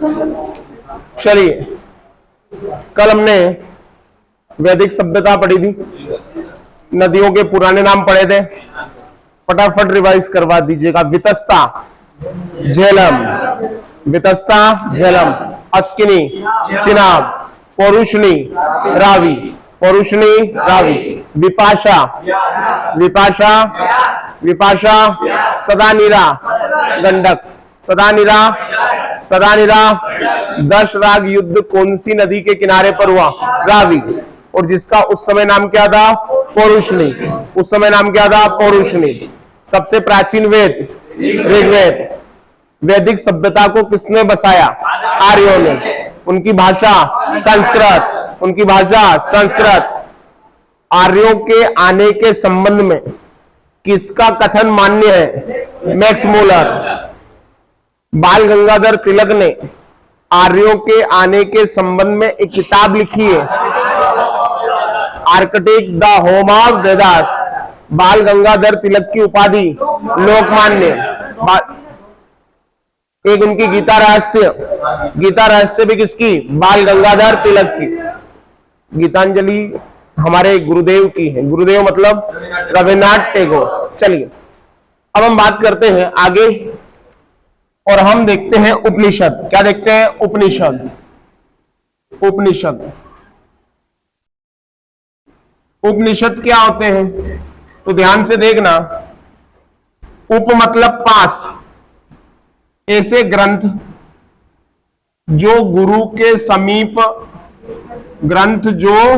चलिए, कल हमने वैदिक सभ्यता पढ़ी थी, नदियों के पुराने नाम पढ़े थे, फटाफट रिवाइज करवा दीजिएगा। वितस्ता, झेलम, वितस्ता, झेलम, अस्किनी, चिनाब, पौरुषणी, रावी, पौरुषणी, रावी, विपाशा, विपाशा, विपाशा, सदानीरा, गंडक, सदानीरा, सदानीरा। 10 राग युद्ध कौन सी नदी के किनारे पर हुआ? रावी। और जिसका उस समय नाम क्या था? पौरुषणी। उस समय नाम क्या था? पौरुषणी। सबसे प्राचीन वेद ऋग्वेद। वैदिक सभ्यता को किसने बसाया? आर्यों ने। उनकी भाषा संस्कृत, उनकी भाषा संस्कृत। आर्यों के आने के संबंध में किसका कथन मान्य है? Max Muller. बाल गंगाधर तिलक ने आर्यों के आने के संबंध में एक किताब लिखी है, Arctic the home of Vedas. बाल गंगाधर तिलक की उपाधि लोकमान्य। एक उनकी गीता रहस्य, गीता रहस्य भी किसकी? बाल गंगाधर तिलक की। गीतांजलि हमारे गुरुदेव की है। गुरुदेव मतलब रविन्द्रनाथ टैगोर। चलिए, अब हम बात करते हैं आगे और हम देखते हैं उपनिषद। क्या देखते हैं? उपनिषद। उपनिषद, उपनिषद क्या होते हैं? तो ध्यान से देखना। उप मतलब पास, ऐसे ग्रंथ जो गुरु के समीप, ग्रंथ जो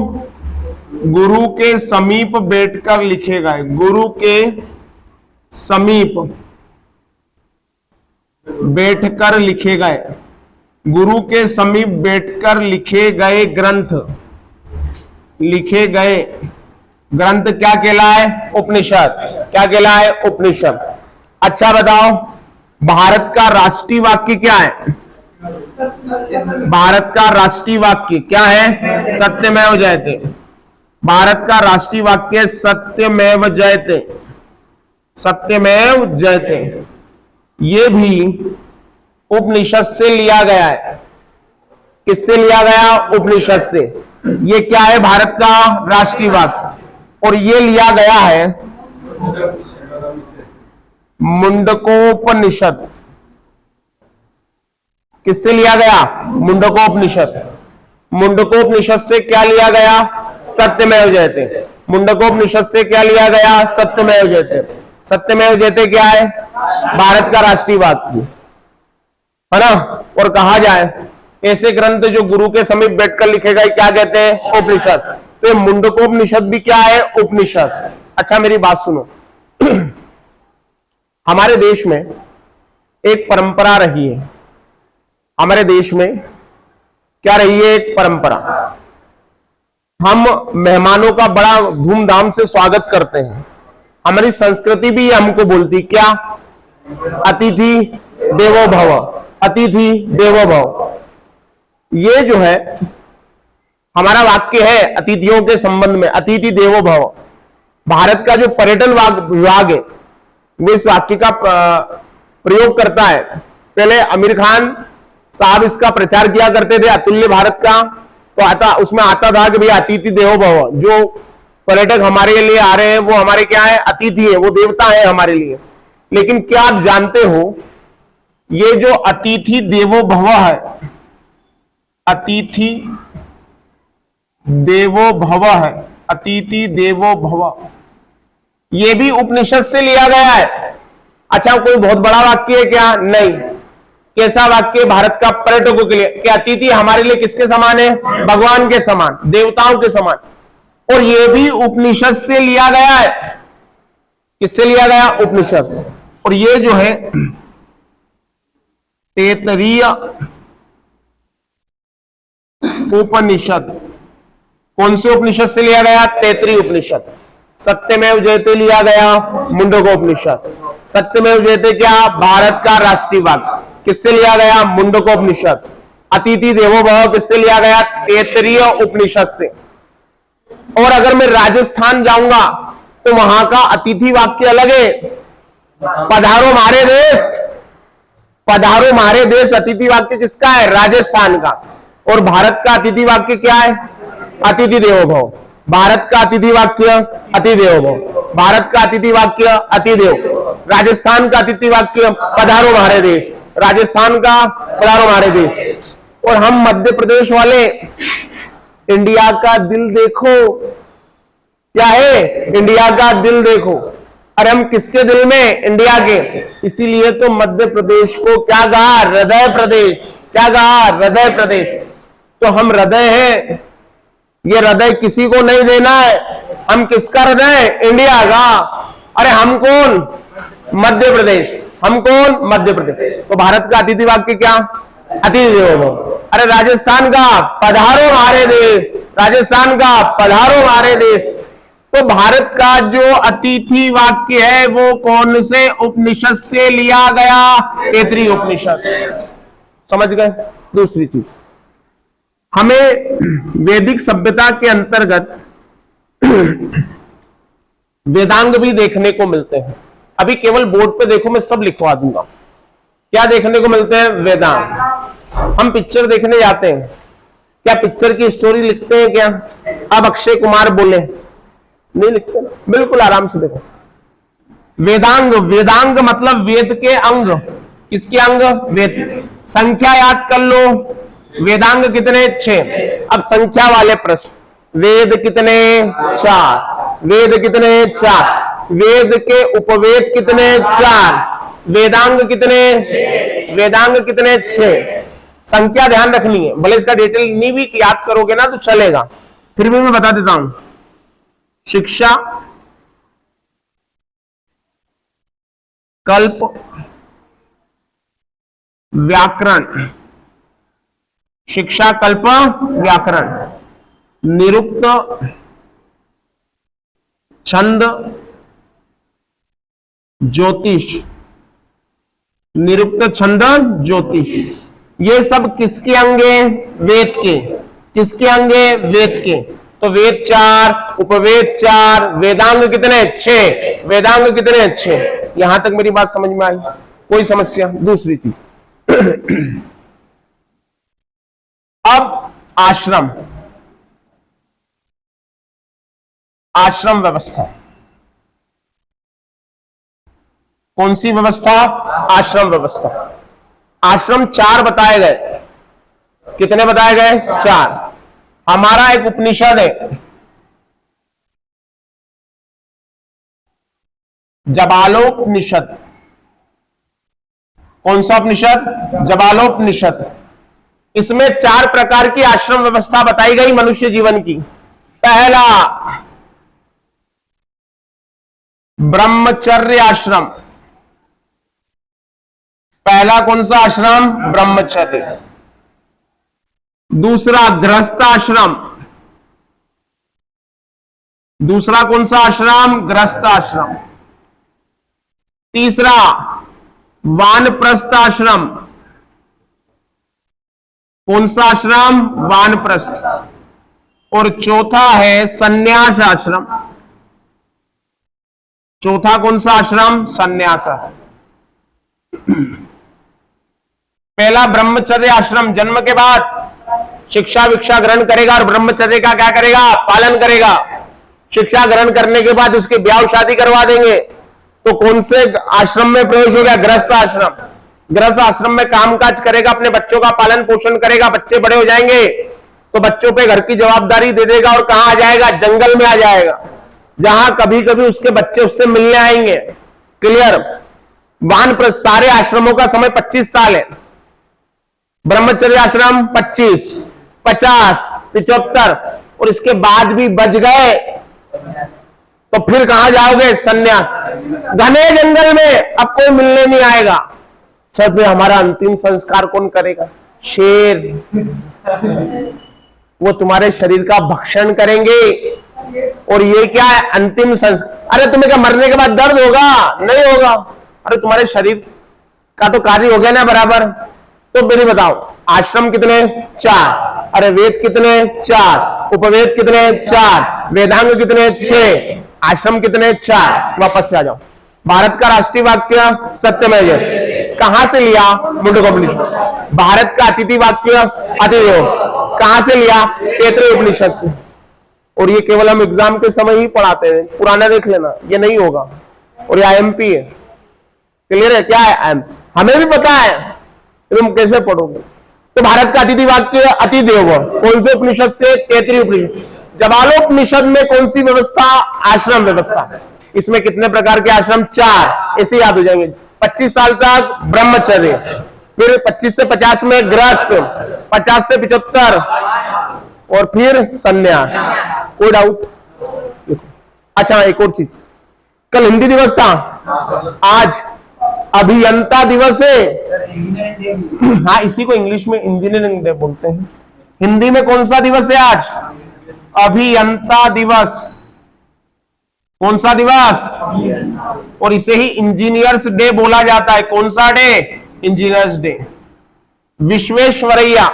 गुरु के समीप बैठकर लिखे गए, गुरु के समीप बैठकर लिखे गए, गुरु के समीप बैठकर लिखे गए ग्रंथ, लिखे गए ग्रंथ क्या कहलाए? उपनिषद। क्या कहलाए? उपनिषद। अच्छा बताओ, भारत का राष्ट्रीय वाक्य क्या है? भारत का राष्ट्रीय वाक्य क्या है? सत्यमेव जयते। भारत का राष्ट्रीय वाक्य सत्यमेव जयते, सत्यमेव जयते। ये भी उपनिषद से लिया गया है। किससे लिया गया? उपनिषद से। ये क्या है? भारत का राष्ट्रीय वाक्य। और ये लिया गया है मुंडकोपनिषद। किससे लिया गया? मुंडकोपनिषद। मुंडकोपनिषद से क्या लिया गया? सत्यमेव जयते। मुंडकोपनिषद से क्या लिया गया? सत्यमेव जयते। सत्यमेव जयते क्या है? भारत का राष्ट्रीय वाक्य है ना। और कहा जाए ऐसे ग्रंथ जो गुरु के समीप बैठकर लिखे गए क्या कहते हैं? उपनिषद। तो ये मुंडकोपनिषद भी क्या है? उपनिषद। अच्छा मेरी बात सुनो। हमारे देश में एक परंपरा रही है। हमारे देश में क्या रही है? एक परंपरा। हम मेहमानों का बड़ा धूमधाम से स्वागत करते हैं। हमारी संस्कृति भी हमको बोलती क्या? अतिथि देवो भव, अतिथि देवो भव। ये जो है हमारा वाक्य है अतिथियों के संबंध में, अतिथि देवो भव। भारत का जो पर्यटन विभाग है वो इस वाक्य का प्रयोग करता है। पहले आमिर खान साहब इसका प्रचार किया करते थे, अतुल्य भारत का। तो उसमें आता था कि भैया अतिथि देवो भव, जो पर्यटक हमारे लिए आ रहे हैं वो हमारे क्या है? अतिथि है, वो देवता है हमारे लिए। लेकिन क्या आप जानते हो ये जो अतिथि देवो भव है, अतिथि देवो भव है, अतिथि देवो भव, ये भी उपनिषद से लिया गया है। अच्छा कोई बहुत बड़ा वाक्य है क्या? नहीं। कैसा वाक्य? भारत का पर्यटकों के लिए कि अतिथि हमारे लिए किसके समान है? भगवान के समान, देवताओं के समान। और ये भी उपनिषद से लिया गया है। किससे लिया गया? उपनिषद। और ये जो है तैत्तिरीय उपनिषद, कौन से उपनिषद से लिया गया? तैत्तिरीय उपनिषद। सत्यमेव जयते लिया गया मुंडकोपनिषद। सत्यमेव जयते क्या? भारत का राष्ट्रीय वाक्य। किससे लिया गया? मुंडकोपनिषद। अतिथि देवो भव किससे लिया गया? तैत्तिरीय उपनिषद से। और अगर मैं राजस्थान जाऊंगा तो वहां का अतिथि वाक्य अलग है। पधारो मारे देश, पधारो हमारे देश अतिथि वाक्य किसका है? राजस्थान का। और भारत का अतिथि वाक्य क्या है? अतिथि देवो भव। भारत का अतिथि वाक्य अतिथि देवो भव। भारत का अतिथि वाक्य अतिथि देव। राजस्थान का अतिथि वाक्य पधारो हमारे देश। राजस्थान का पधारो हमारे देश। और हम मध्य प्रदेश वाले, इंडिया का दिल देखो, क्या है? इंडिया का दिल देखो। अरे हम किसके दिल में? इंडिया के। इसीलिए तो मध्य प्रदेश को क्या कहा? हृदय प्रदेश। क्या कहा? हृदय प्रदेश। तो हम हृदय हैं, ये हृदय किसी को नहीं देना है। हम किसका हृदय? इंडिया का। अरे हम कौन? मध्य प्रदेश। हम कौन? मध्य प्रदेश। तो भारत का अतिथि वाक्य क्या? अतिथि देवो भव। अरे राजस्थान का पधारो हमारे देश। राजस्थान का पधारो हमारे देश। तो भारत का जो अतिथि वाक्य है वो कौन से उपनिषद से लिया गया? तैत्तिरीय उपनिषद। समझ गए? दूसरी चीज, हमें वैदिक सभ्यता के अंतर्गत वेदांग भी देखने को मिलते हैं। अभी केवल बोर्ड पे देखो, मैं सब लिखवा दूंगा। क्या देखने को मिलते हैं? वेदांग। हम पिक्चर देखने जाते हैं, क्या पिक्चर की स्टोरी लिखते हैं क्या? अब अक्षय कुमार बोले, नहीं लिखते ना। बिल्कुल आराम से देखो। वेदांग, वेदांग मतलब वेद के अंग। किसके अंग? वेद। संख्या याद कर लो, वेदांग कितने? 6। अब संख्या वाले प्रश्न। वेद कितने? 4। वेद कितने? 4। वेद के उपवेद कितने? 4। वेदांग कितने? वेदांग कितने? 6। संख्या ध्यान रखनी है, भले इसका डिटेल नहीं भी याद करोगे ना तो चलेगा, फिर भी मैं बता देता हूं। शिक्षा, कल्प, व्याकरण। शिक्षा, कल्प, व्याकरण। निरुक्त, छंद, ज्योतिष। निरुक्त, छंद, ज्योतिष। ये सब किसके अंगे? वेद के। किसके अंगे? वेद के। तो वेद 4, उपवेद 4, वेदांग कितने? 6। वेदांग कितने? 6। यहां तक मेरी बात समझ में आई? कोई समस्या? दूसरी चीज, अब आश्रम, आश्रम व्यवस्था। कौन सी व्यवस्था? आश्रम व्यवस्था। आश्रम 4 बताए गए। कितने बताए गए? 4। हमारा एक उपनिषद है, जबालोपनिषद। कौन सा उपनिषद? जबालोपनिषद। इसमें 4 प्रकार की आश्रम व्यवस्था बताई गई मनुष्य जीवन की। पहला, ब्रह्मचर्य आश्रम। पहला कौन सा आश्रम? ब्रह्मचर्य। दूसरा, गृहस्थ आश्रम। दूसरा कौन सा आश्रम? गृहस्थ आश्रम। तीसरा, वानप्रस्थ आश्रम। कौन सा आश्रम? वानप्रस्थ। और चौथा है संन्यास आश्रम। चौथा कौन सा आश्रम? संन्यास। पहला ब्रह्मचर्य आश्रम, जन्म के बाद शिक्षा विक्षा ग्रहण करेगा और ब्रह्मचर्य का क्या करेगा? पालन करेगा। शिक्षा ग्रहण करने के बाद उसके ब्याह शादी करवा देंगे। तो कौन से आश्रम में प्रवेश हो गया? गृहस्थ आश्रम। गृहस्थ आश्रम में कामकाज करेगा, अपने बच्चों का पालन पोषण करेगा। बच्चे बड़े हो जाएंगे तो बच्चों पे घर की जवाबदारी दे देगा और कहां आ जाएगा? जंगल में आ जाएगा, जहां कभी कभी उसके बच्चे उससे मिलने आएंगे। क्लियर? वानप्रस्थ, सारे आश्रमों का समय 25 साल है। ब्रह्मचर्य आश्रम 25, 50, 75, और इसके बाद भी बच गए तो फिर कहां जाओगे? संन्यास। घने जंगल में अब कोई मिलने नहीं आएगा। सच में हमारा अंतिम संस्कार कौन करेगा? शेर। वो तुम्हारे शरीर का भक्षण करेंगे। और ये क्या है? अंतिम संस्कार। अरे तुम्हें क्या मरने के बाद दर्द होगा? नहीं होगा। अरे तुम्हारे शरीर का तो कार्य हो गया ना बराबर। तो मेरी बताओ, आश्रम कितने? 4। अरे वेद कितने? 4। उपवेद कितने? 4। वेदांग कितने? 6। आश्रम कितने? 4। वापस से आ जाओ। भारत का राष्ट्रीय वाक्य सत्यमेव जयते। कहां से लिया? मुंडकोपनिषद। भारत का अतिथि वाक्य अतिदेव कहां से लिया? तैत्तिरीय उपनिषद से। और ये केवल हम एग्जाम के समय ही पढ़ाते हैं, पुराना देख लेना, ये नहीं होगा। और ये आईएमपी है, क्लियर है? क्या है? हमें भी पता है, तुम कैसे पढ़ोगे? तो भारत का अतिथि वाक्य अतिदेव कौन से उपनिषद से? तैत्तिरीय उपनिषद। जबालोपनिषद में कौन सी व्यवस्था? आश्रम व्यवस्था। इसमें कितने प्रकार के आश्रम? 4, ऐसे याद हो जाएंगे। 25 साल तक ब्रह्मचर्य, फिर 25 से 50 में गृहस्थ, 50 से 75 और फिर संन्यास। कोई डाउट? अच्छा, एक और चीज, कल हिंदी दिवस था, आज अभियंता दिवस है। हाँ, इसी को इंग्लिश में इंजीनियरिंग डे बोलते हैं। हिंदी में कौन सा दिवस है आज? अभियंता दिवस। कौन सा दिवस? और इसे ही इंजीनियर्स डे बोला जाता है। कौन सा डे? Engineers day. विश्वेश्वरैया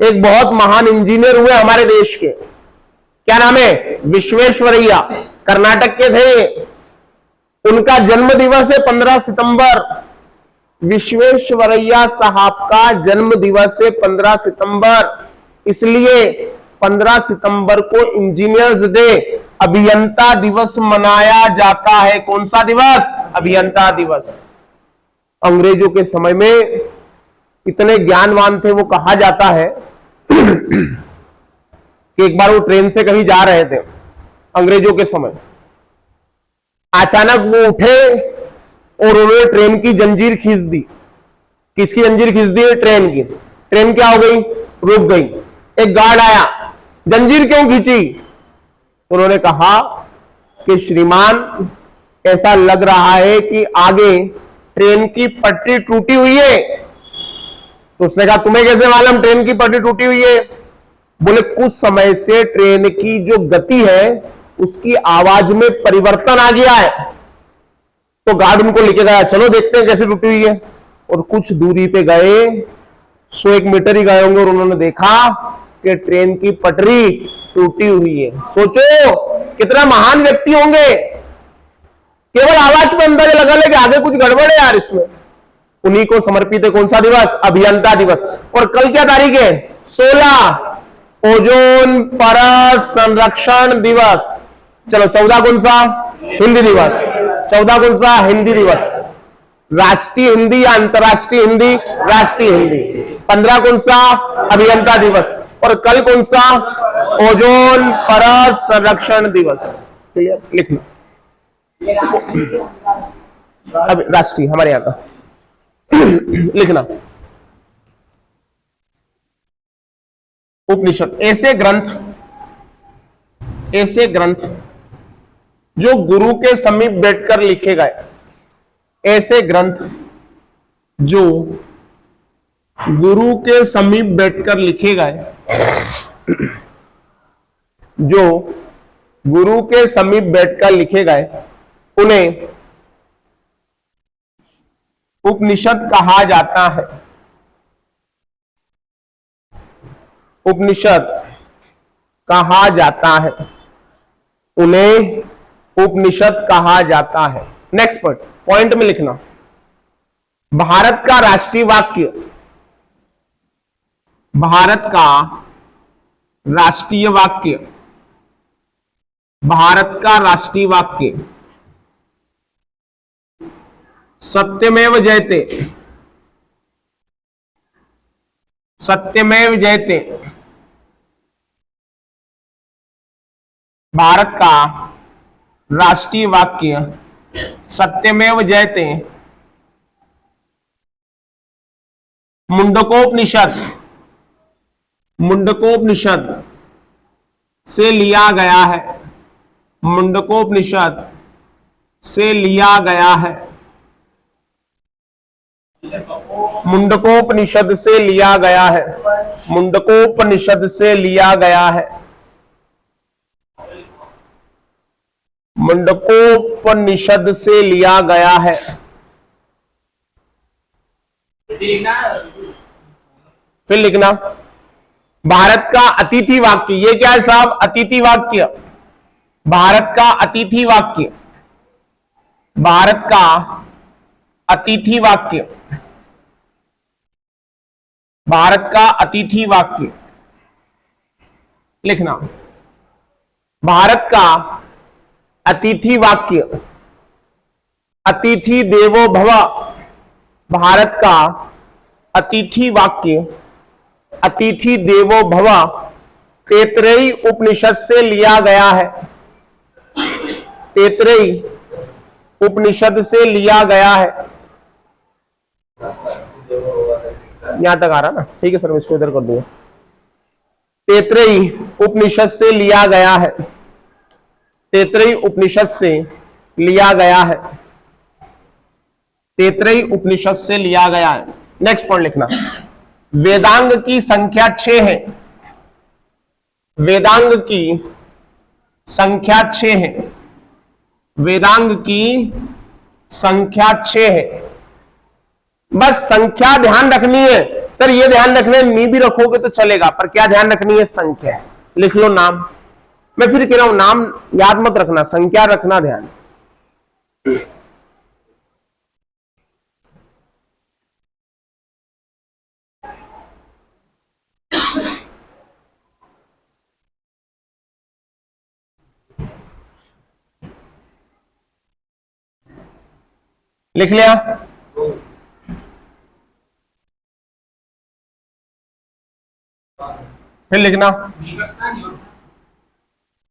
एक बहुत महान इंजीनियर हुए हमारे देश के, क्या नाम है? विश्वेश्वरैया, कर्नाटक के थे। उनका जन्म दिवस है 15 सितंबर। विश्वेश्वरैया साहब का जन्म दिवस है 15 सितंबर, इसलिए 15 सितंबर को इंजीनियर्स डे, अभियंता दिवस मनाया जाता है। कौन सा दिवस? अभियंता दिवस। अंग्रेजों के समय में इतने ज्ञानवान थे, वो कहा जाता है कि एक बार वो ट्रेन से कहीं जा रहे थे अंग्रेजों के समय, अचानक वो उठे और उन्होंने ट्रेन की जंजीर खींच दी। किसकी जंजीर खींच दी? ट्रेन की। ट्रेन क्या हो गई? रुक गई। एक गार्ड आया, जंजीर क्यों खींची? उन्होंने कहा कि श्रीमान, ऐसा लग रहा है कि आगे ट्रेन की पटरी टूटी हुई है। तो उसने कहा, तुम्हें कैसे मालूम ट्रेन की पटरी टूटी हुई है? बोले, कुछ समय से ट्रेन की जो गति है उसकी आवाज में परिवर्तन आ गया है। तो गार्ड उनको लेके गया, चलो देखते हैं कैसे टूटी हुई है। और कुछ दूरी पे गए, 100-1 मीटर ही गए होंगे, और उन्होंने देखा कि ट्रेन की पटरी टूटी हुई है। सोचो कितना महान व्यक्ति होंगे, केवल आवाज पे अंदाजा लगा ले कि आगे कुछ गड़बड़ है यार इसमें। उन्हीं को समर्पित है कौन सा दिवस? अभियंता दिवस। और कल क्या तारीख है? 16, ओजोन परत संरक्षण दिवस। चलो 14 कौन सा? हिंदी दिवस। 14 कौन सा? हिंदी दिवस। राष्ट्रीय हिंदी या अंतरराष्ट्रीय हिंदी? राष्ट्रीय हिंदी। 15 कौन सा? अभियंता दिवस। और कल कौन सा? ओजोन परत संरक्षण दिवस। क्लियर? लिखना। अब राष्ट्रीय हमारे यहां का लिखना। उपनिषद ऐसे ग्रंथ जो गुरु के समीप बैठकर लिखे गए, ऐसे ग्रंथ जो गुरु के समीप बैठकर लिखे गए, जो गुरु के समीप बैठकर लिखे गए, उन्हें उपनिषद कहा जाता है। उपनिषद कहा जाता है, उन्हें उपनिषद कहा जाता है। नेक्स्ट पॉइंट में लिखना, भारत का राष्ट्रीय वाक्य, भारत का राष्ट्रीय वाक्य, भारत का राष्ट्रीय वाक्य सत्यमेव जयते, सत्यमेव जयते। भारत का राष्ट्रीय वाक्य सत्यमेव जयते मुंडकोपनिषद, मुंडकोपनिषद से लिया गया है, मुंडकोपनिषद से लिया गया है, मुंडकोपनिषद से लिया गया है, मुंडकोपनिषद से लिया गया है, मुंडकोपनिषद से लिया गया है। फिर लिखना, भारत का अतिथि वाक्य, ये क्या है साहब? अतिथि वाक्य। भारत का अतिथि वाक्य, भारत का अतिथि वाक्य, भारत का अतिथि वाक्य लिखना। भारत का अतिथि वाक्य, अतिथि देवो भव। भारत का अतिथि वाक्य, अतिथि देवो भव, तैत्तिरीय उपनिषद से लिया गया है। तैत्तिरीय उपनिषद से लिया गया है। यहां तक आ रहा ना? ठीक है सर, मैं इसको इधर कर दूंगा। तैत्तिरीय उपनिषद से लिया गया है। तैत्तिरीय उपनिषद से लिया गया है। तैत्तिरीय उपनिषद से लिया गया है। नेक्स्ट पॉइंट लिखना। वेदांग की संख्या 6 है। वेदांग की संख्या 6 है। वेदांग की संख्या 6 है। बस संख्या ध्यान रखनी है सर। ये ध्यान रखने नी भी रखोगे तो चलेगा, पर क्या ध्यान रखनी है? संख्या। लिख लो नाम। मैं फिर कह रहा हूं नाम याद मत रखना, संख्या रखना ध्यान। लिख लिया? फिर लिखना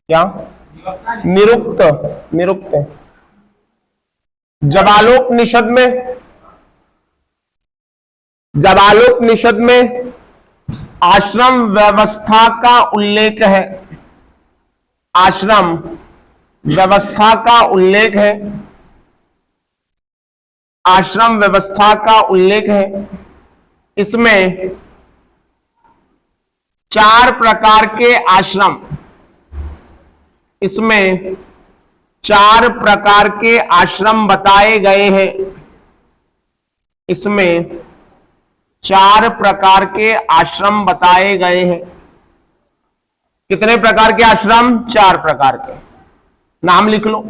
क्या? निरुक्त। निरुक्त। जबालोपनिषद में, जबालोपनिषद में आश्रम व्यवस्था का उल्लेख है। आश्रम व्यवस्था का उल्लेख है। आश्रम व्यवस्था का उल्लेख है। इसमें 4 प्रकार के आश्रम, इसमें 4 प्रकार के आश्रम बताए गए हैं। इसमें 4 प्रकार के आश्रम बताए गए हैं। कितने प्रकार के आश्रम? 4 प्रकार के। नाम लिख लो।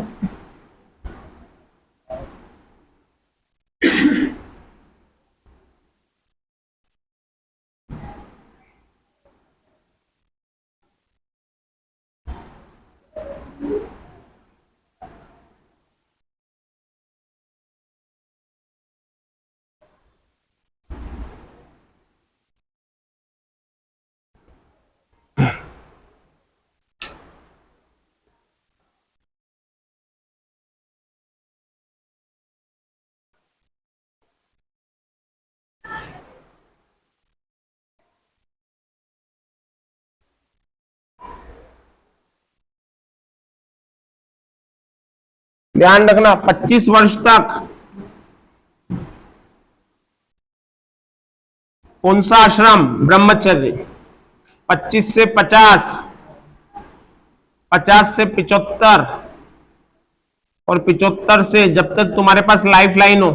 ध्यान रखना 25 वर्ष तक कौन सा आश्रम? ब्रह्मचर्य। 25 से 50, 50 से 75 और 75 से जब तक तुम्हारे पास लाइफ लाइन हो।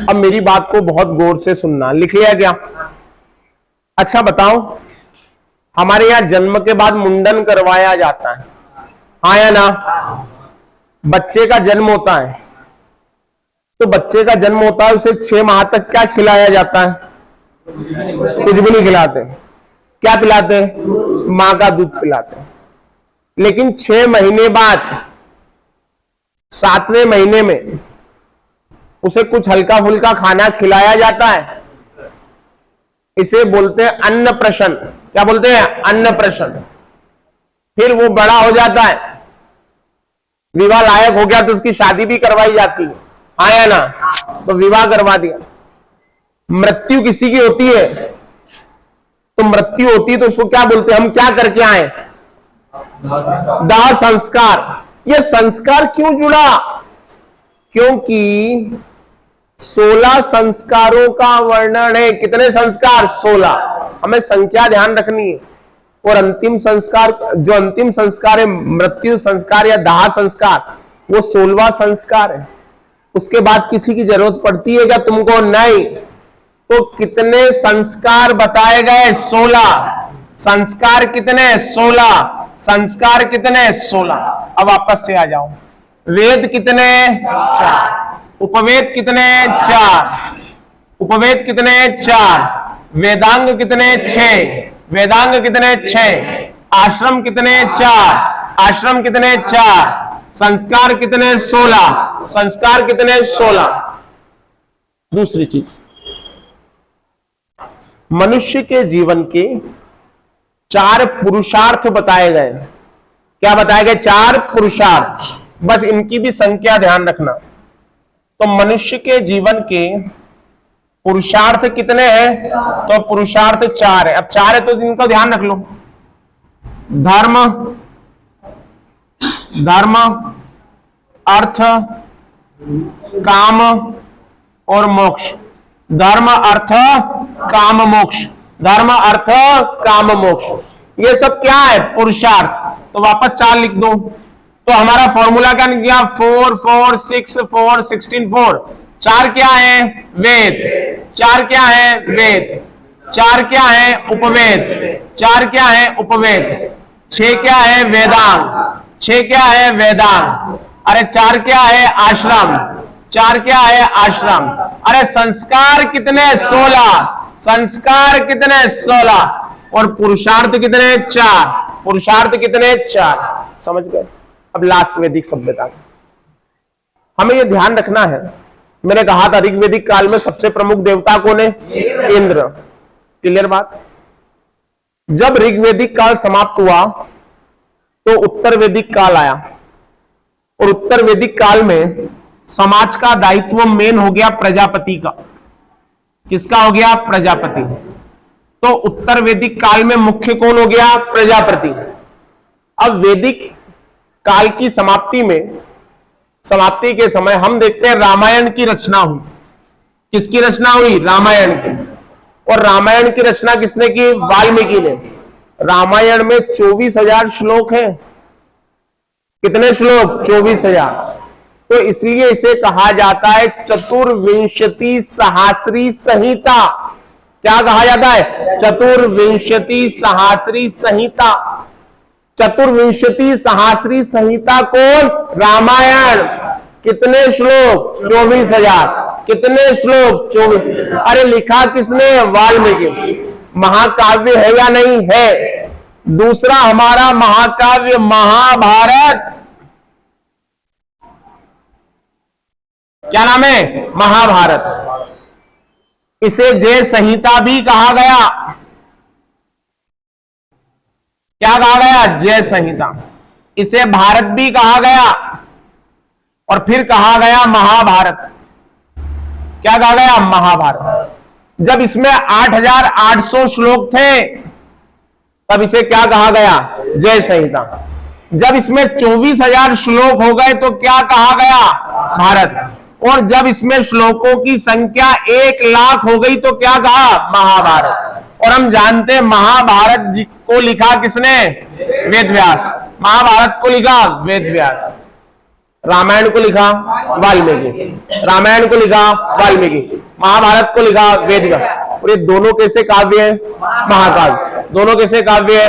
अब मेरी बात को बहुत गौर से सुनना। लिख लिया क्या? अच्छा बताओ, हमारे यहां जन्म के बाद मुंडन करवाया जाता है, हाँ या ना? बच्चे का जन्म होता है, तो बच्चे का जन्म होता है, उसे 6 माह तक क्या खिलाया जाता है? कुछ भी नहीं खिलाते। क्या पिलाते? मां का दूध पिलाते। लेकिन 6 महीने बाद 7वें महीने में उसे कुछ हल्का फुल्का खाना खिलाया जाता है। इसे बोलते हैं अन्नप्राशन। क्या बोलते हैं? अन्नप्राशन। फिर वो बड़ा हो जाता है, विवाह लायक हो गया तो उसकी शादी भी करवाई जाती है, हाँ या ना? तो विवाह करवा दिया। मृत्यु किसी की होती है, तो मृत्यु होती है तो उसको क्या बोलते हैं? हम क्या करके आए? दाह संस्कार। ये संस्कार क्यों जुड़ा? क्योंकि 16 संस्कारों का वर्णन है। कितने संस्कार? 16। हमें संख्या ध्यान रखनी है। और अंतिम संस्कार, जो अंतिम संस्कार है मृत्यु संस्कार या दाह संस्कार, वो 16वां संस्कार है। उसके बाद किसी की जरूरत पड़ती है क्या तुमको? नहीं। तो कितने संस्कार बताए गए? 16 संस्कार। कितने? 16 संस्कार। कितने? 16। अब वापस से आ जाओ, वेद कितने? 4। उपवेद कितने? 4। उपवेद कितने? 4। वेदांग कितने? 6। वेदांग कितने? 6। आश्रम कितने? 4। आश्रम कितने? 4। संस्कार कितने? 16। संस्कार कितने? 16। दूसरी चीज, मनुष्य के जीवन के 4 पुरुषार्थ बताए गए। क्या बताए गए? 4 पुरुषार्थ। बस इनकी भी संख्या ध्यान रखना। तो मनुष्य के जीवन के पुरुषार्थ कितने हैं? तो पुरुषार्थ 4 है। अब 4 है तो इनको ध्यान रख लो। धर्म, धर्म, अर्थ, काम और मोक्ष। धर्म, अर्थ, काम, मोक्ष। धर्म, अर्थ, काम, मोक्ष। ये सब क्या है? पुरुषार्थ। तो वापस 4 लिख दो। तो हमारा फॉर्मूला क्या निकला? 4 4 6 4 16 4। 4 क्या है? वेद। 4 क्या है? वेद। 4 क्या है? उपवेद। 4 क्या है? उपवेद। 6 क्या है? वेदांग। 6 क्या है? वेदांग। अरे 4 क्या है? आश्रम। 4 क्या है? आश्रम। अरे संस्कार कितने? 16। संस्कार कितने? 16। और पुरुषार्थ कितने? 4। पुरुषार्थ कितने? 4। समझ गए? अब लास्ट वैदिक सभ्यता, हमें यह ध्यान रखना है। मैंने कहा था ऋग्वेदिक काल में सबसे प्रमुख देवता कौन है? इंद्र। क्लियर बात? जब ऋग्वेदिक काल समाप्त हुआ तो उत्तर वैदिक काल आया, और उत्तर वैदिक काल में समाज का दायित्व मेन हो गया प्रजापति का। किसका हो गया? प्रजापति। तो उत्तर वैदिक काल में मुख्य कौन हो गया? प्रजापति। अब वैदिक काल की समाप्ति में, समाप्ति के समय हम देखते हैं रामायण की रचना हुई। किसकी रचना हुई? रामायण की। और रामायण की रचना किसने की? वाल्मीकि ने। रामायण में 24,000 श्लोक हैं। कितने श्लोक? 24,000। तो इसलिए इसे कहा जाता है चतुर्विंशति सहस्री संहिता। क्या कहा जाता है? चतुर्विंशति सहस्री संहिता। चतुर्विंशति सहस्री संहिता कौन? रामायण। कितने श्लोक? 24,000। कितने श्लोक? 24। अरे लिखा किसने? वाल्मीकि। महाकाव्य है या नहीं है? दूसरा हमारा महाकाव्य महाभारत, क्या नाम है? महाभारत। इसे जय संहिता भी कहा गया। क्या कहा गया? जय संहिता। इसे भारत भी कहा गया, और फिर कहा गया महाभारत। क्या कहा गया? महाभारत। जब इसमें 8,800 श्लोक थे तब इसे क्या कहा गया? जय संहिता। जब इसमें 24,000 श्लोक हो गए तो क्या कहा गया? भारत। और जब इसमें श्लोकों की संख्या 1,00,000 हो गई तो क्या कहा? महाभारत। और हम जानते हैं महाभारत को लिखा किसने? वेद व्यास। महाभारत को लिखा वेद व्यास। रामायण को लिखा वाल्मीकि। रामायण को लिखा वाल्मीकि। महाभारत को लिखा वेद व्यास। और ये दोनों कैसे काव्य है? महाकाव्य। दोनों कैसे काव्य है?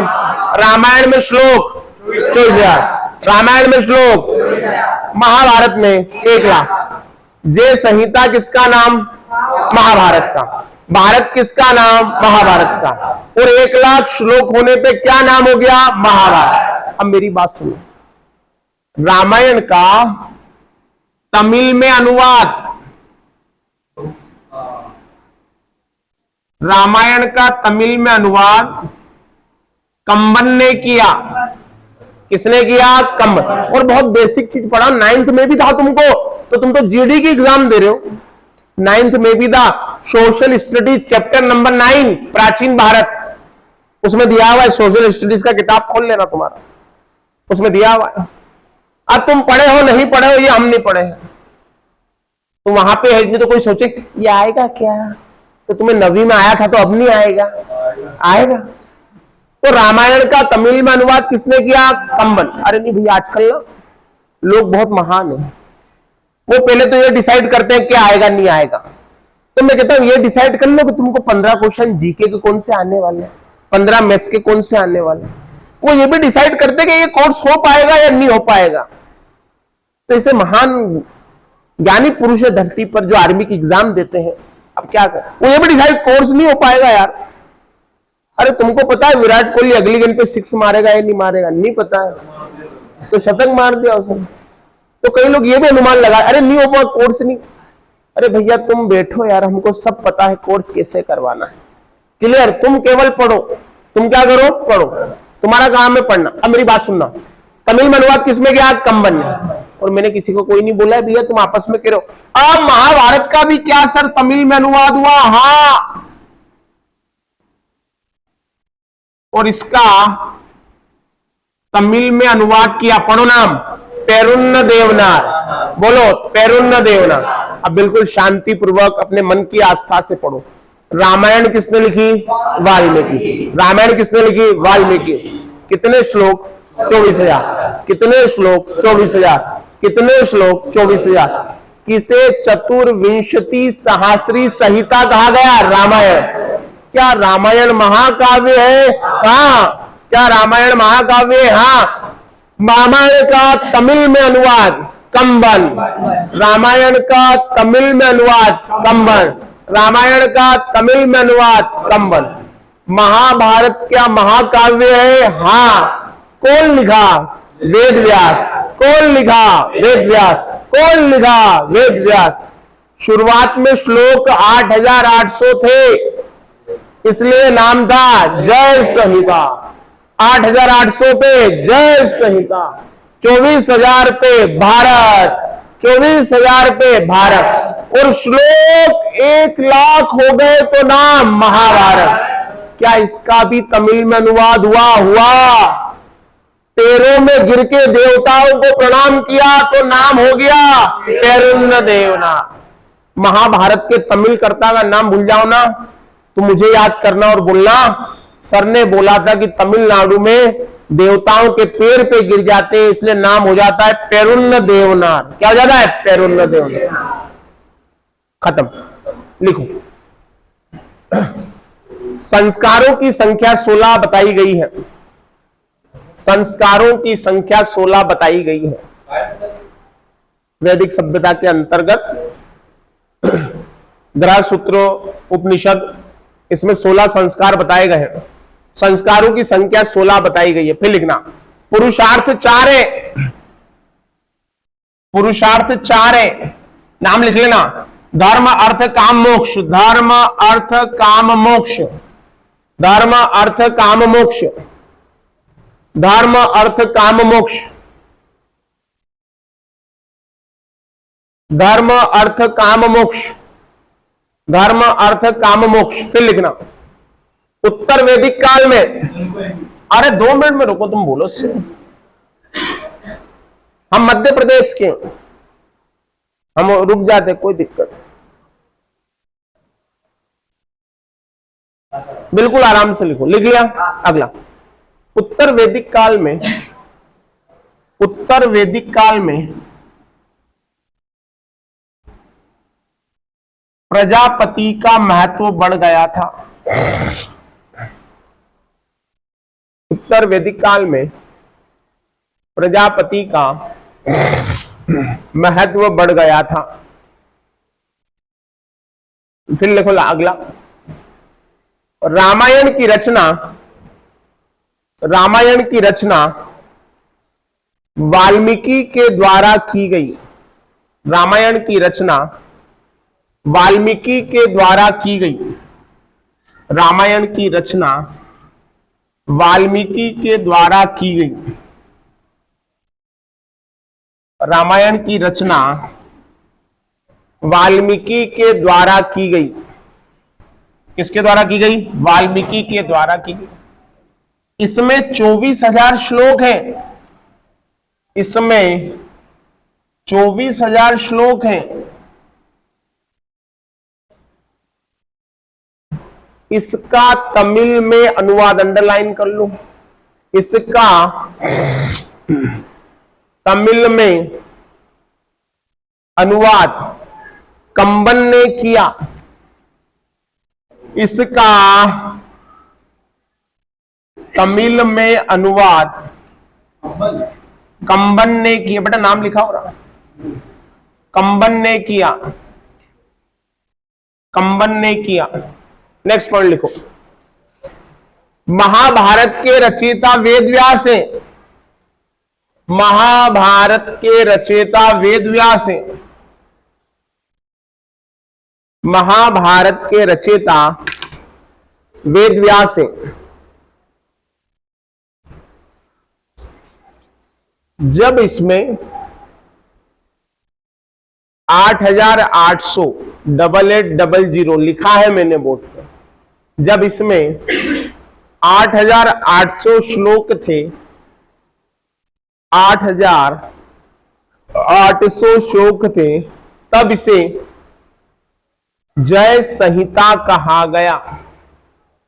रामायण में श्लोक 24,000, रामायण में श्लोक, महाभारत में 1,00,000। जय संहिता किसका नाम? महाभारत का। भारत किसका नाम? महाभारत का। और 1,00,000 श्लोक होने पे क्या नाम हो गया? महाभारत। अब मेरी बात सुनो, रामायण का तमिल में अनुवाद, रामायण का तमिल में अनुवाद कंबन ने किया। किसने किया? कंबन। और बहुत बेसिक चीज पढ़ा, 9th में भी था तुमको, तो तुम तो जीडी की एग्जाम दे रहे हो। 9th में भी था, सोशल स्टडीज चैप्टर नंबर 9 प्राचीन भारत, उसमें दिया हुआ है। सोशल स्टडीज का किताब खोल लेना तुम्हारा, उसमें दिया हुआ है। अब तुम पढ़े हो नहीं पढ़े हो, ये हम नहीं पढ़े हैं, तो वहां पे है तो कोई सोचे ये आएगा क्या, तो तुम्हें 9वीं में आया था तो अब नहीं आएगा, आएगा। तो रामायण का तमिल में अनुवाद किसने किया? कंबन। अरे नहीं भैया, आजकल ना लोग बहुत महान है, वो पहले तो ये डिसाइड करते हैं क्या आएगा नहीं आएगा। तो मैं कहता हूं ये डिसाइड कर लो कि तुमको 15 क्वेश्चन जीके के कौन से आने वाले हैं, 15 मैथ्स के कौन से आने वाले हैं। वो ये भी डिसाइड करते कि ये कोर्स हो पाएगा या नहीं हो पाएगा। तो इसे महान ज्ञानी पुरुष है धरती पर जो आर्मी की एग्जाम देते हैं। अब क्या कर, वो ये भी डिसाइड कोर्स नहीं हो पाएगा यार। अरे तुमको पता है विराट कोहली अगली गेंद पे 6 मारेगा या नहीं मारेगा? नहीं पता है तो शतक मार दिया उसने। तो कई लोग ये भी अनुमान लगा, अरे नहीं हो पाएगा कोर्स नहीं। अरे भैया तुम बैठो यार, हमको सब पता है कोर्स कैसे करवाना है, क्लियर। तुम केवल पढ़ो, तुम क्या करो, पढ़ो, तुम्हारा काम है पढ़ना। अब मेरी बात सुनना, तमिल में अनुवाद किसमें गया? कंबन ने। और मैंने किसी को कोई नहीं बोला है भैया तुम आपस में करो। अब महाभारत का भी क्या सर तमिल में अनुवाद हुआ? हाँ, और इसका तमिल में अनुवाद किया, पढ़ो नाम, पेरुन्न देवनार। बोलो पेरुन्न देवनार। अब बिल्कुल शांति पूर्वक अपने मन की आस्था से पढ़ो। रामायण किसने लिखी? वाल्मीकि। रामायण किसने लिखी? वाल्मीकि। कितने श्लोक? 24,000। कितने श्लोक? 24,000। कितने श्लोक? 24,000। किसे चतुर्विंशति सहस्री संहिता कहा गया? रामायण। क्या रामायण महाकाव्य है? हाँ। क्या रामायण महाकाव्य है? हाँ। रामायण का तमिल में अनुवाद कंबन। रामायण का तमिल में अनुवाद कंबन। रामायण का तमिल में अनुवाद कंबन। महाभारत क्या महाकाव्य है? हाँ। कौन लिखा? वेद व्यास। कौन लिखा? वेद व्यास। कौन लिखा? वेद व्यास। शुरुआत में श्लोक 8,800 थे, इसलिए नाम था जय संहिता। 8,800 पे जय संहिता, 24,000 पे भारत, 24,000 पे भारत, और श्लोक 1,00,000 हो गए तो नाम महाभारत। क्या इसका भी तमिल में अनुवाद हुआ? हुआ। पैरों में गिर के देवताओं को प्रणाम किया तो नाम हो गया पेरुन्न देवनार। महाभारत के तमिल कर्ता का नाम भूल जाओ ना तो मुझे याद करना और बोलना, सर ने बोला था कि तमिलनाडु में देवताओं के पैर पे गिर जाते हैं इसलिए नाम हो जाता है पेरुन्न देवनार। क्या हो जाता है? पेरुन्न देवनार। खत्म। लिखो। संस्कारों की संख्या 16 बताई गई है। संस्कारों की संख्या 16 बताई गई है वैदिक सभ्यता के अंतर्गत। ग्रहसूत्र उपनिषद, इसमें 16 संस्कार बताए गए हैं। संस्कारों की संख्या 16 बताई गई है। फिर लिखना, पुरुषार्थ 4 है। पुरुषार्थ 4 है, नाम लिख लेना। धर्म अर्थ काम मोक्ष। धर्म अर्थ काम मोक्ष। धर्म अर्थ काम मोक्ष। धर्म अर्थ काम मोक्ष। धर्म अर्थ काम मोक्ष। धर्म अर्थ काम मोक्ष। फिर लिखना, उत्तर वैदिक काल में, अरे 2 मिनट में रुको, तुम बोलो से। हम मध्य प्रदेश के, हम रुक जाते, कोई दिक्कत, बिल्कुल आराम से लिखो। लिख लिया? अगला, उत्तर वैदिक काल में, उत्तर वैदिक काल में प्रजापति का महत्व बढ़ गया था। उत्तर वैदिक काल में प्रजापति का महत्व बढ़ गया था। फिर लिखो अगला, रामायण की रचना, रामायण की रचना वाल्मीकि के द्वारा की गई। रामायण की रचना वाल्मीकि के द्वारा की गई। रामायण की रचना वाल्मीकि के द्वारा की गई। रामायण की रचना वाल्मीकि के द्वारा की गई। किसके द्वारा की गई? वाल्मीकि के द्वारा की गई। इसमें 24,000 श्लोक हैं। इसमें 24,000 श्लोक हैं। इसका तमिल में अनुवाद अंडरलाइन कर लो। इसका तमिल में अनुवाद कंबन ने किया। इसका तमिल में अनुवाद कंबन ने किया। बेटा नाम लिखा हो रहा, कंबन ने किया, कंबन ने किया। नेक्स्ट पॉइंट लिखो, महाभारत के रचयिता वेदव्यास हैं। महाभारत के रचयिता वेदव्यास हैं। महाभारत के रचयिता वेदव्यास हैं। जब इसमें 8800 लिखा है मैंने बोर्ड पर, जब इसमें 8800 श्लोक थे, 8800 श्लोक थे, तब इसे जय संहिता कहा गया।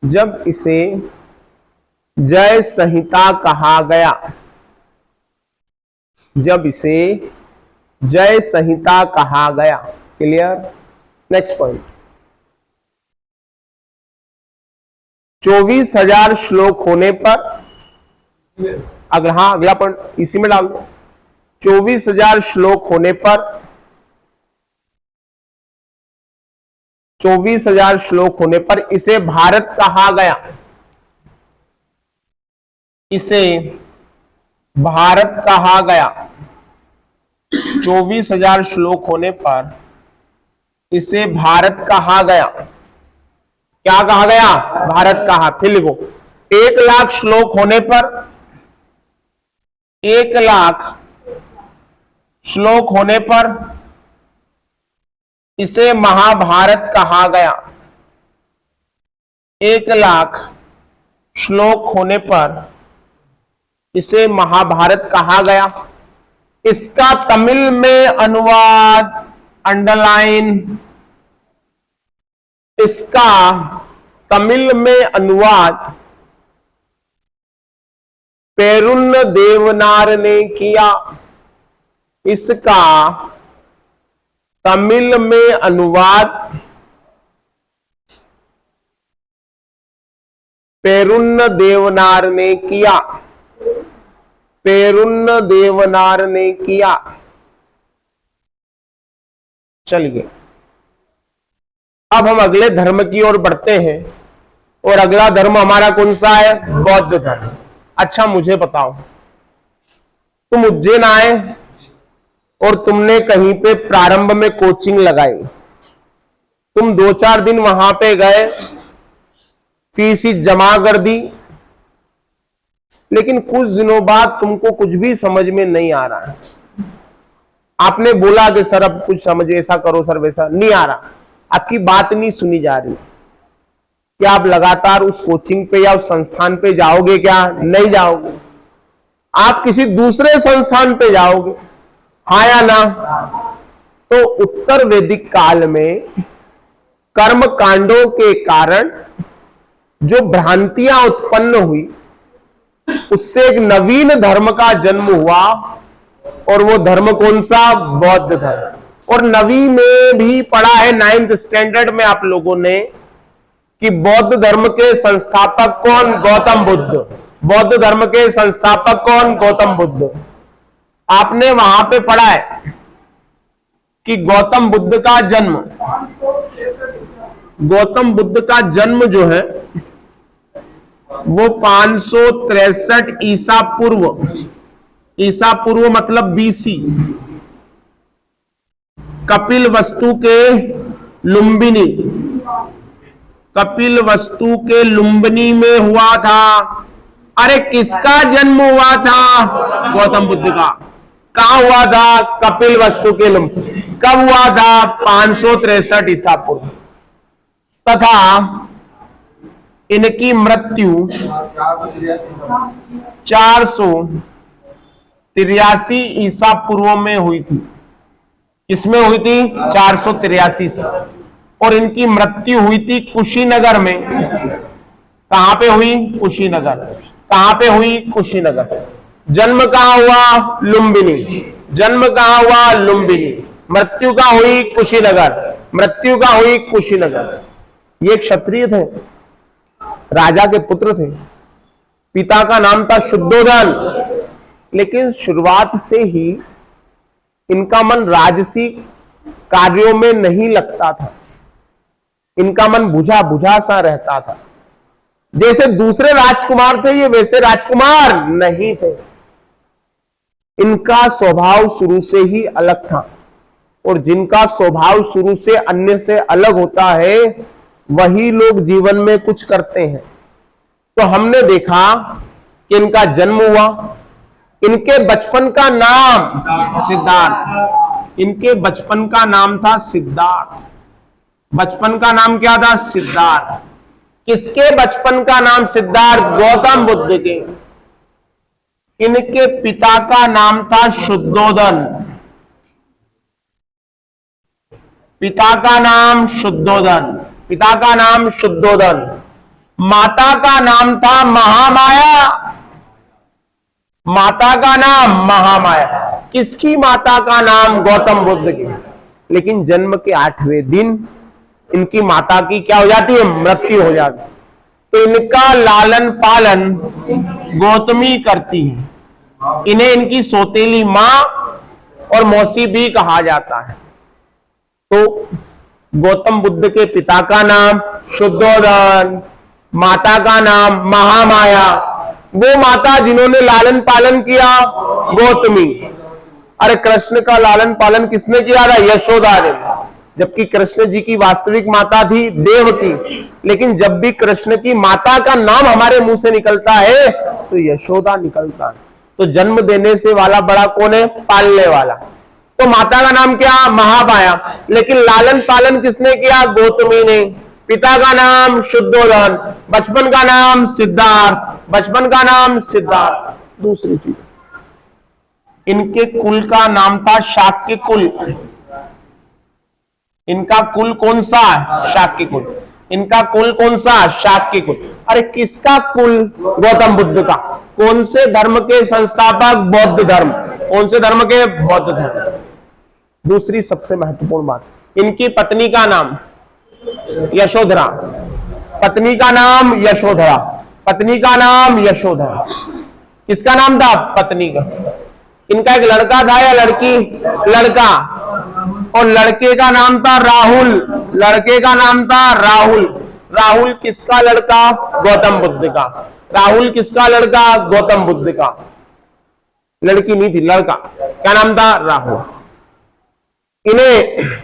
जब इसे जय संहिता कहा गया, जब इसे जय संहिता कहा गया। क्लियर? नेक्स्ट पॉइंट, 24,000 श्लोक होने पर, अगला पॉइंट इसी में डाल दो। 24,000 श्लोक होने पर, 24,000 श्लोक होने पर इसे भारत कहा गया। इसे भारत कहा गया। 24,000 श्लोक होने पर इसे भारत कहा गया। क्या कहा गया? भारत कहा। फिर लिखो, 1,00,000 श्लोक होने पर, 1,00,000 श्लोक होने पर इसे महाभारत कहा गया। 1,00,000 श्लोक होने पर इसे महाभारत कहा गया। इसका तमिल में अनुवाद, अंडरलाइन, इसका तमिल में अनुवाद पेरुन्न देवनार ने किया। इसका तमिल में अनुवाद पेरुन्न देवनार ने किया। पेरुन्न देवनार ने किया। चलिए, अब हम अगले धर्म की ओर बढ़ते हैं, और अगला धर्म हमारा कौन सा है? बौद्ध धर्म। अच्छा, मुझे बताओ, तुम उज्जैन आए और तुमने कहीं पे प्रारंभ में कोचिंग लगाई, तुम 2-4 दिन वहां पे गए, फीस जमा कर दी, लेकिन कुछ दिनों बाद तुमको कुछ भी समझ में नहीं आ रहा है। आपने बोला कि सर अब कुछ समझ, ऐसा करो सर, वैसा नहीं आ रहा, आपकी बात नहीं सुनी जा रही। क्या आप लगातार उस कोचिंग पे या उस संस्थान पे जाओगे? क्या नहीं जाओगे? आप किसी दूसरे संस्थान पे जाओगे, हाँ या ना? तो उत्तर वैदिक काल में कर्म कांडों के कारण जो भ्रांतियां उत्पन्न हुई, उससे एक नवीन धर्म का जन्म हुआ, और वो धर्म कौन सा? बौद्ध धर्म। और नवी में भी पढ़ा है 9th स्टैंडर्ड में आप लोगों ने कि बौद्ध धर्म के संस्थापक कौन? गौतम बुद्ध। बौद्ध धर्म के संस्थापक कौन? गौतम बुद्ध। आपने वहां पे पढ़ा है कि गौतम बुद्ध का जन्म, गौतम बुद्ध का जन्म जो है वो 563 ईसा पूर्व, ईसा पूर्व मतलब बीसी, कपिल वस्तु के लुम्बिनी, कपिल वस्तु के लुम्बिनी में हुआ था। अरे किसका जन्म हुआ था? गौतम बुद्ध का। कहां हुआ था? कपिल वस्तु के लुम्बिनी। कब हुआ था? 563 ईसा पूर्व। तथा इनकी मृत्यु 483 ईसा पूर्व में हुई थी। किसमें हुई थी? 483 से। और इनकी मृत्यु हुई थी कुशीनगर में। कहां पे हुई? कुशीनगर। कहां पे हुई? कुशीनगर। जन्म कहां हुआ? लुम्बिनी। जन्म कहां हुआ? लुम्बिनी। मृत्यु कहां हुई? कुशीनगर। मृत्यु कहां हुई? कुशीनगर। ये क्षत्रिय थे, राजा के पुत्र थे, पिता का नाम था शुद्धोधन। लेकिन शुरुआत से ही इनका मन राजसी कार्यों में नहीं लगता था, इनका मन बुझा बुझा सा रहता था। जैसे दूसरे राजकुमार थे, ये वैसे राजकुमार नहीं थे। इनका स्वभाव शुरू से ही अलग था, और जिनका स्वभाव शुरू से अन्य से अलग होता है वही लोग जीवन में कुछ करते हैं। तो हमने देखा कि इनका जन्म हुआ, इनके बचपन का नाम सिद्धार्थ, इनके बचपन का नाम था सिद्धार्थ। बचपन का नाम क्या था? सिद्धार्थ। किसके बचपन का नाम सिद्धार्थ? गौतम बुद्ध के। इनके पिता का नाम था शुद्धोधन, पिता का नाम शुद्धोधन, पिता का नाम शुद्धोधन। माता का नाम था महामाया, माता का नाम महामाया। किसकी माता का नाम? गौतम बुद्ध की। लेकिन जन्म के 8वें दिन इनकी माता की क्या हो जाती है? मृत्यु हो जाती है। तो इनका लालन पालन गौतमी करती है। इन्हें इनकी सौतेली मां और मौसी भी कहा जाता है। तो गौतम बुद्ध के पिता का नाम शुद्धोधन, माता का नाम महामाया। वो माता जिन्होंने लालन पालन किया, गौतमी। अरे कृष्ण का लालन पालन किसने किया था? यशोदा ने। जबकि कृष्ण जी की वास्तविक माता थी देवकी, लेकिन जब भी कृष्ण की माता का नाम हमारे मुंह से निकलता है तो यशोदा निकलता है। तो जन्म देने से वाला बड़ा कौन है? पालने वाला। तो माता का नाम क्या? महामाया। लेकिन लालन पालन किसने किया? गौतमी ने। पिता का नाम शुद्धोधन, बचपन का नाम सिद्धार्थ, बचपन का नाम सिद्धार्थ। दूसरी चीज, इनके कुल का नाम था शाक्य कुल। इनका कुल कौन सा? शाक्य कुल। इनका कुल कौन सा? शाक्य कुल। अरे किसका कुल? गौतम बुद्ध का। कौन से धर्म के संस्थापक? बौद्ध धर्म। कौन से धर्म के? बौद्ध धर्म। दूसरी सबसे महत्वपूर्ण बात, इनकी पत्नी का नाम यशोधरा। पत्नी का नाम यशोधरा, पत्नी का नाम यशोधरा। किसका नाम था? पत्नी का। इनका एक लड़का था या लड़की? लड़का। और लड़के का नाम था राहुल, लड़के का नाम था राहुल। राहुल किसका लड़का? गौतम बुद्ध का। राहुल किसका लड़का? गौतम बुद्ध का। लड़की नहीं थी, लड़का। क्या नाम था? राहुल। इन्हें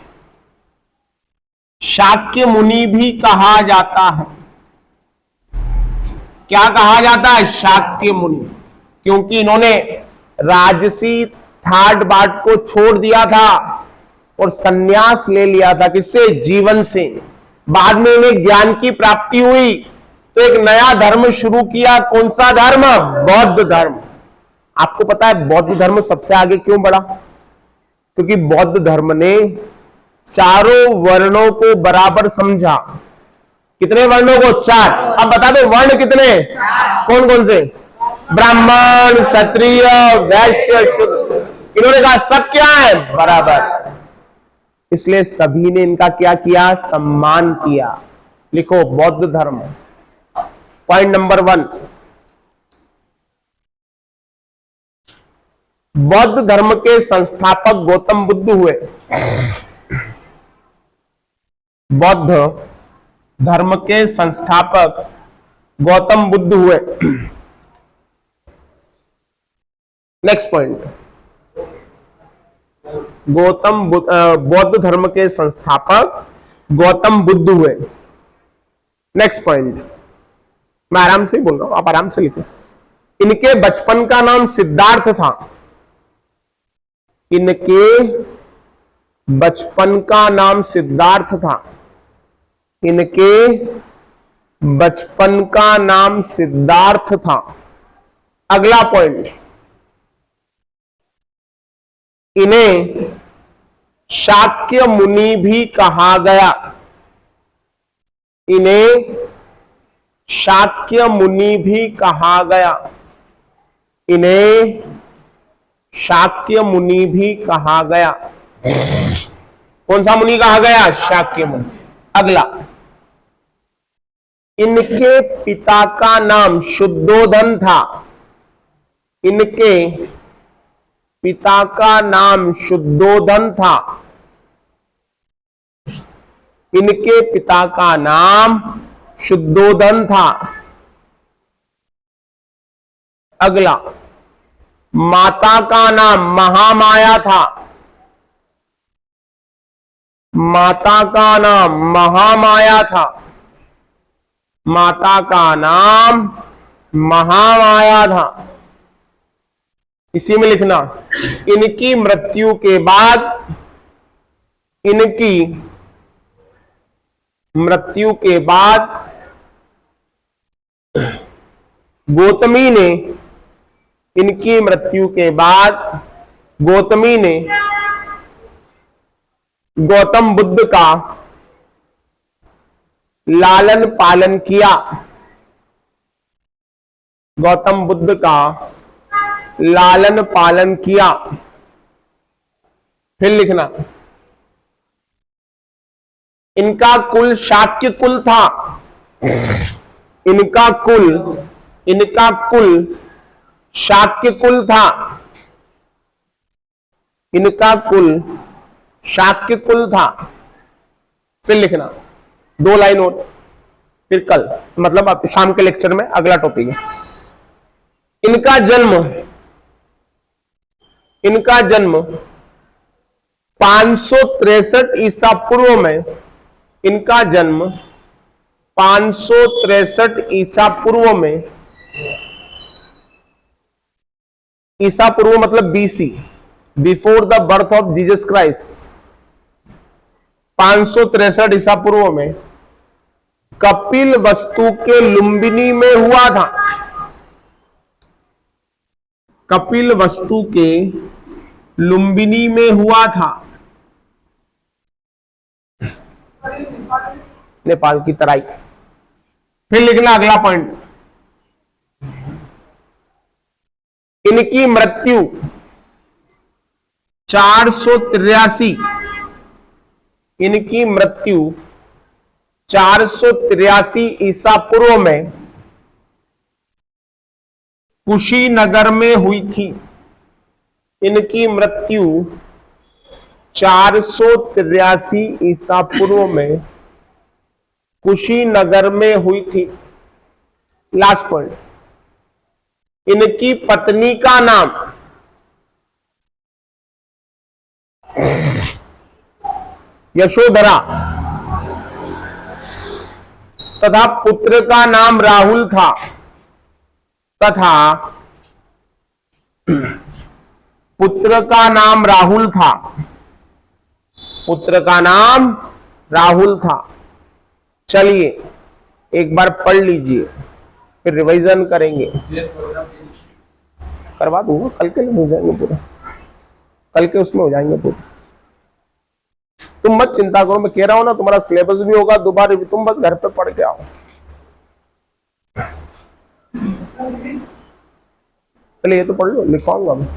शाक्य मुनि भी कहा जाता है। क्या कहा जाता है? शाक्य मुनि। क्योंकि इन्होंने राजसी ठाट बाट को छोड़ दिया था और सन्यास ले लिया था। किससे? जीवन से। बाद में इन्हें ज्ञान की प्राप्ति हुई तो एक नया धर्म शुरू किया। कौन सा धर्म? बौद्ध धर्म। आपको पता है बौद्ध धर्म सबसे आगे क्यों बढ़ा? क्योंकि बौद्ध धर्म ने चारों वर्णों को बराबर समझा। कितने वर्णों को? 4। अब बता दो वर्ण कितने? कौन कौन से? ब्राह्मण, क्षत्रिय, वैश्य, शूद्र। इन्होंने कहा सब क्या है? बराबर। इसलिए सभी ने इनका क्या किया? सम्मान किया। लिखो बौद्ध धर्म। पॉइंट नंबर 1, बौद्ध धर्म के संस्थापक गौतम बुद्ध हुए। बौद्ध धर्म के संस्थापक गौतम बुद्ध हुए। नेक्स्ट पॉइंट, बौद्ध धर्म के संस्थापक गौतम बुद्ध हुए। नेक्स्ट पॉइंट, मैं आराम से ही बोल रहा हूं, आप आराम से लिखो। इनके बचपन का नाम सिद्धार्थ था। इनके बचपन का नाम सिद्धार्थ था। इनके बचपन का नाम सिद्धार्थ था। अगला पॉइंट, इन्हें शाक्य मुनि भी कहा गया। इन्हें शाक्य मुनि भी कहा गया। इन्हें शाक्य मुनि भी कहा गया। कौन सा मुनि कहा गया? शाक्य मुनि। अगला, इनके पिता का नाम शुद्धोधन था। इनके पिता का नाम शुद्धोधन था। इनके पिता का नाम शुद्धोधन था। अगला, माता का नाम महामाया था। माता का नाम महामाया था। माता का नाम महामाया था। इसी में लिखना, इनकी मृत्यु के बाद, इनकी मृत्यु के बाद गौतमी ने, इनकी मृत्यु के बाद गौतमी ने गौतम बुद्ध का लालन पालन किया। गौतम बुद्ध का लालन पालन किया। फिर लिखना, इनका कुल शाक्य कुल था। इनका कुल शाक्य कुल था। इनका कुल शाक्य कुल था। फिर लिखना, 2 लाइन और, फिर कल, मतलब अब शाम के लेक्चर में अगला टॉपिक है। इनका जन्म 563 ईसा पूर्व में, इनका जन्म 563 ईसा पूर्व में, ईसा पूर्व मतलब BC, before the birth of Jesus Christ, 563 ईसा पूर्व में कपिल वस्तु के लुम्बिनी में हुआ था। कपिल वस्तु के लुम्बिनी में हुआ था। नेपाल की तराई। फिर लिखना अगला पॉइंट, इनकी मृत्यु 483, इनकी मृत्यु 483 ईसा पूर्व में कुशीनगर में हुई थी। इनकी मृत्यु 483 ईसा पूर्व में कुशीनगर में हुई थी। लास्ट पॉइंट, इनकी पत्नी का नाम यशोधरा तथा पुत्र का नाम राहुल था। तथा पुत्र का नाम राहुल था। पुत्र का नाम राहुल था। चलिए एक बार पढ़ लीजिए, फिर रिवीजन करेंगे। करवा दूंगा, कल के लिए हो जाएंगे पूरा, कल के उसमें हो जाएंगे पूरा। तुम मत चिंता करो, मैं कह रहा हूं ना, तुम्हारा सिलेबस भी होगा दोबारा भी, तुम बस घर पे पढ़ के आओ। पहले ये तो पढ़ लो, लिखवाऊंगा मैं।